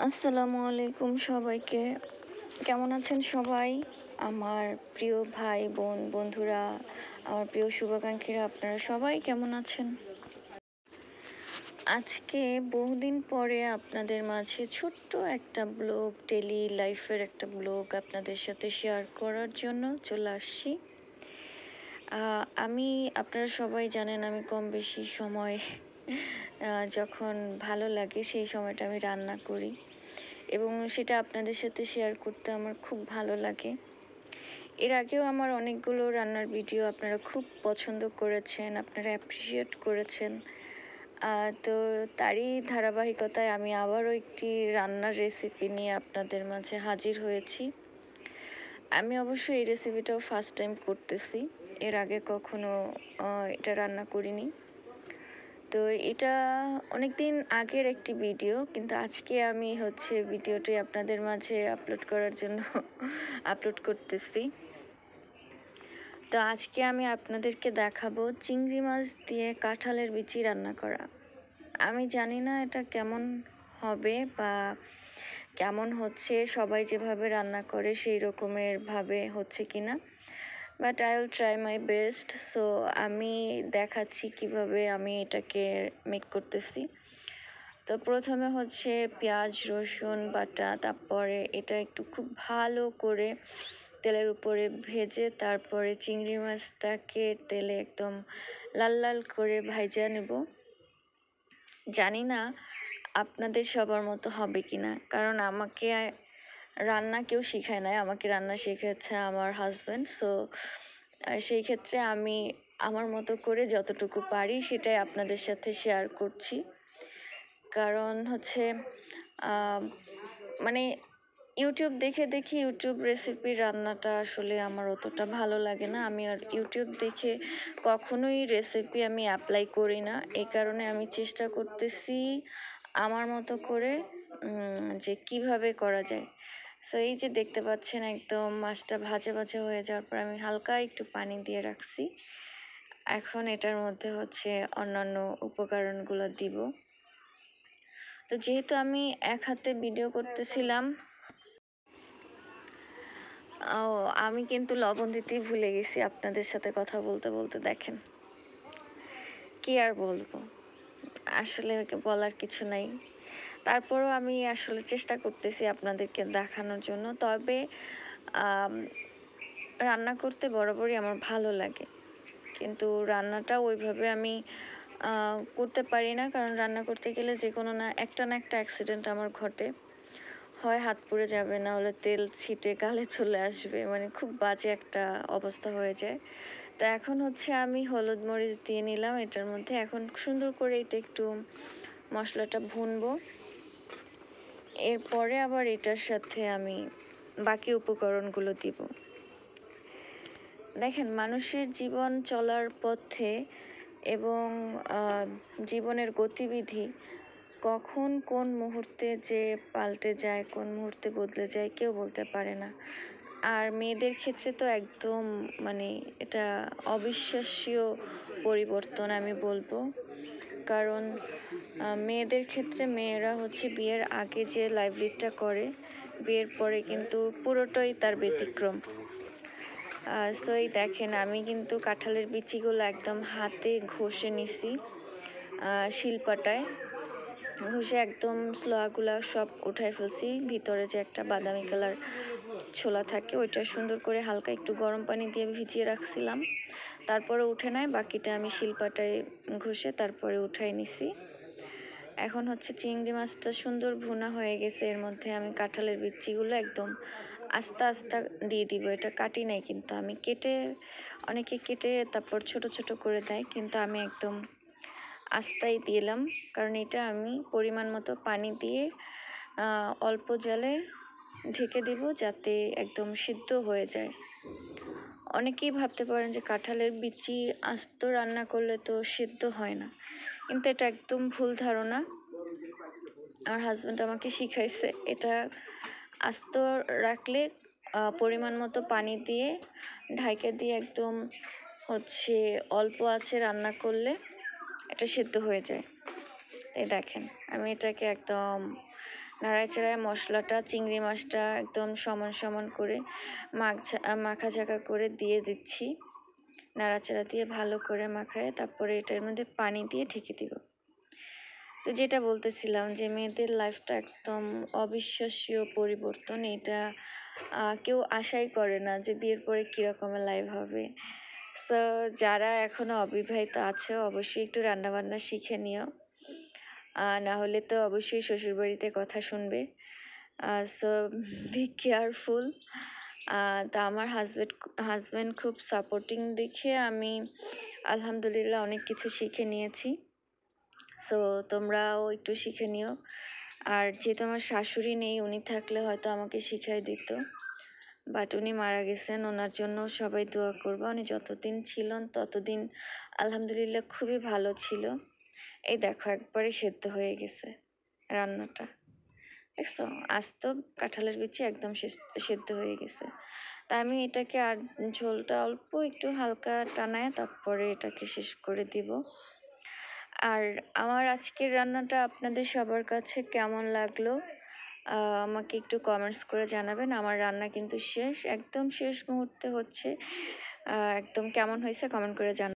আসসালামু আলাইকুম সবাইকে। কেমন আছেন সবাই? আমার প্রিয় ভাই বোন বন্ধুরা, আমার প্রিয় শুভাকাঙ্ক্ষীরা, আপনারা সবাই কেমন আছেন? আজকে বহুদিন পরে আপনাদের মাঝে ছোট্ট একটা ব্লগ, ডেইলি লাইফের একটা ব্লগ আপনাদের সাথে শেয়ার করার জন্য চলে আসছি। আমি আপনারা সবাই জানেন আমি কম বেশি সময় যখন ভালো লাগে সেই সময়টা আমি রান্না করি এবং সেটা আপনাদের সাথে শেয়ার করতে আমার খুব ভালো লাগে। এর আগেও আমার অনেকগুলো রান্নার ভিডিও আপনারা খুব পছন্দ করেছেন, আপনারা অ্যাপ্রিসিয়েট করেছেন। তো তারই ধারাবাহিকতায় আমি আবারও একটি রান্নার রেসিপি নিয়ে আপনাদের মাঝে হাজির হয়েছি। আমি অবশ্য এই রেসিপিটাও ফার্স্ট টাইম করতেছি, এর আগে কখনো এটা রান্না করিনি। তো এটা অনেক দিন আগের একটি ভিডিও, কিন্তু আজকে আমি ভিডিওটি আপনাদের মাঝে আপলোড করার জন্য আপলোড করতেছি। তো আজকে আমি আপনাদেরকে দেখাবো চিংড়ি মাছ দিয়ে কাঁঠালের বিচি রান্না করা। আমি জানি না এটা কেমন হবে বা কেমন হচ্ছে, সবাই যেভাবে রান্না করে সেই রকমের ভাবে হচ্ছে কিনা, but I will try my best. So আমি দেখাচ্ছি কিভাবে আমি এটাকে মেক করতেছি। তো প্রথমে পেঁয়াজ রসুন বাটা, তারপরে এটা একটু খুব ভালো করে তেলের উপরে ভেজে তারপরে চিংড়ি মাছটাকে তেলে একদম লাল লাল করে ভাজা নেব। জানি না আপনাদের সবার মতো হবে কি না, কারণ আমাকে রান্না কেউ শেখায় নাই, আমাকে রান্না শিখেছে আমার হাজব্যান্ড। সো সেই ক্ষেত্রে আমি আমার মতো করে যতটুকু পারি সেটাই আপনাদের সাথে শেয়ার করছি। কারণ মানে ইউটিউব দেখে ইউটিউব রেসিপি রান্নাটা আসলে আমার অতটা ভালো লাগে না। আমি আর ইউটিউব দেখে কখনোই রেসিপি আমি অ্যাপ্লাই করি না। এই কারণে আমি চেষ্টা করতেছি আমার মতো করে যে কিভাবে করা যায়। সো এই যে দেখতে পাচ্ছেন একদম মাছটা ভাজা ভাজা হয়ে যাওয়ার পর আমি হালকা একটু পানি দিয়ে রাখছি। এখন এটার মধ্যে অন্যান্য উপকরণগুলো দিব। তো যেহেতু আমি এক হাতে ভিডিও করতেছিলাম, আমি কিন্তু লবণ দিতেই ভুলে গেছি আপনাদের সাথে কথা বলতে বলতে। দেখেন কি আর বলবো, আসলে বলার কিছু নাই। তারপরও আমি আসলে চেষ্টা করতেছি আপনাদেরকে দেখানোর জন্য। তবে রান্না করতে বরাবরই আমার ভালো লাগে, কিন্তু রান্নাটা ওইভাবে আমি করতে পারি না, কারণ রান্না করতে গেলে যে কোনো না একটা অ্যাক্সিডেন্ট আমার ঘটে। হয় হাত পুড়ে যাবে, না হলে তেল ছিটে গালে চলে আসবে, মানে খুব বাজে একটা অবস্থা হয়ে যায়। তো এখন আমি হলুদ মরিচ দিয়ে নিলাম এটার মধ্যে। এখন সুন্দর করে এটা একটু মশলাটা ভুনবো। এরপরে আবার এটার সাথে আমি বাকি উপকরণগুলো দিব। দেখেন, মানুষের জীবন চলার পথে এবং জীবনের গতিবিধি কখন কোন মুহূর্তে যে পাল্টে যায়, কোন মুহূর্তে বদলে যায় কেউ বলতে পারে না। আর মেয়েদের ক্ষেত্রে তো একদম মানে এটা অবিশ্বাস্য পরিবর্তন আমি বলবো। কারণ মেয়েদের ক্ষেত্রে মেয়েরা বিয়ের আগে যে লাইফ লিডটা করে, বিয়ের পরে কিন্তু পুরোটাই তার ব্যতিক্রম। সো এই দেখেন, আমি কিন্তু কাঁঠালের বিচিগুলো একদম হাতে ঘষে নিছি, শিলপাটায় ঘষে একদম স্লোয়াগুলা সব উঠাই ফেলছি। ভিতরে যে একটা বাদামি কালার ছোলা থাকে ওইটা সুন্দর করে হালকা একটু গরম পানি দিয়ে ভিজিয়ে রাখছিলাম, তারপরে উঠে নেয়। বাকিটা আমি শিলপাটায় ঘষে তারপরে উঠাই নিছি। এখন চিংড়ি মাছটা সুন্দর ভুনা হয়ে গেছে। এর মধ্যে আমি কাঁঠালের বিচিগুলো একদম আস্তে আস্তে দিয়ে দিব। এটা কাটি নাই, কিন্তু আমি অনেকে কেটে তারপর ছোট ছোট করে দেয়, কিন্তু আমি একদম আস্তেই দিলাম। কারণ এটা আমি পরিমাণ মতো পানি দিয়ে অল্প জলে ঢেকে দিব, যাতে একদম সিদ্ধ হয়ে যায়। অনেকেই ভাবতে পারেন যে কাঁঠালের বিচি আস্ত রান্না করলে তো সিদ্ধ হয় না, কিন্তু এটা একদম ভুল ধারণা। আমার হাজব্যান্ড আমাকে শিখাইছে এটা আস্ত রাখলে পরিমাণ মতো পানি দিয়ে ঢাইকে দিয়ে একদম অল্প আছে রান্না করলে এটা সিদ্ধ হয়ে যায়। এই দেখেন, আমি এটাকে একদম নাড়াচাড়ায় মশলাটা, চিংড়ি মাছটা একদম সমান সমান করে মাখাঝাকা করে দিয়ে দিচ্ছি। নাড়াচাড়া দিয়ে ভালো করে মাখায় তারপরে এটার মধ্যে পানি দিয়ে ঢেকে দিব। তো যেটা বলতেছিলাম যে মেয়েদের লাইফটা একদম অবিশ্বাস্য পরিবর্তন। এটা কেউ আশাই করে না যে বিয়ের পরে কীরকমের লাইফ হবে। সো যারা এখনও অবিবাহিত আছে অবশ্যই একটু রান্নাবান্না শিখে নিও, না হলে তো অবশ্যই শ্বশুরবাড়িতে কথা শুনবে। So be careful. তা আমার হাজব্যান্ড খুব সাপোর্টিং দেখে আমি আলহামদুলিল্লাহ অনেক কিছু শিখে নিয়েছি। সো তোমরাও একটু শিখে নিও। আর যেহেতু আমার শাশুড়ি নেই, উনি থাকলে হয়তো আমাকে শিখাই দিত, বাট উনি মারা গেছেন। ওনার জন্য সবাই দোয়া করবা। উনি যতদিন ছিলেন ততদিন আলহামদুলিল্লাহ খুবই ভালো ছিল। এই দেখো একবারে সেদ্ধ হয়ে গেছে রান্নাটা, দেখছো? আস্ত কাঁঠালের বিচি একদম সেদ্ধ হয়ে গেছে। তা আমি এটাকে আর ঝোলটা অল্প একটু হালকা টানায় তারপরে এটাকে শেষ করে দিব। আর আমার আজকের রান্নাটা আপনাদের সবার কাছে কেমন লাগলো আমাকে একটু কমেন্টস করে জানাবেন। আমার রান্না কিন্তু শেষ, একদম শেষ মুহূর্তে হচ্ছে। একদম কেমন হয়েছে কমেন্ট করে জানাবেন।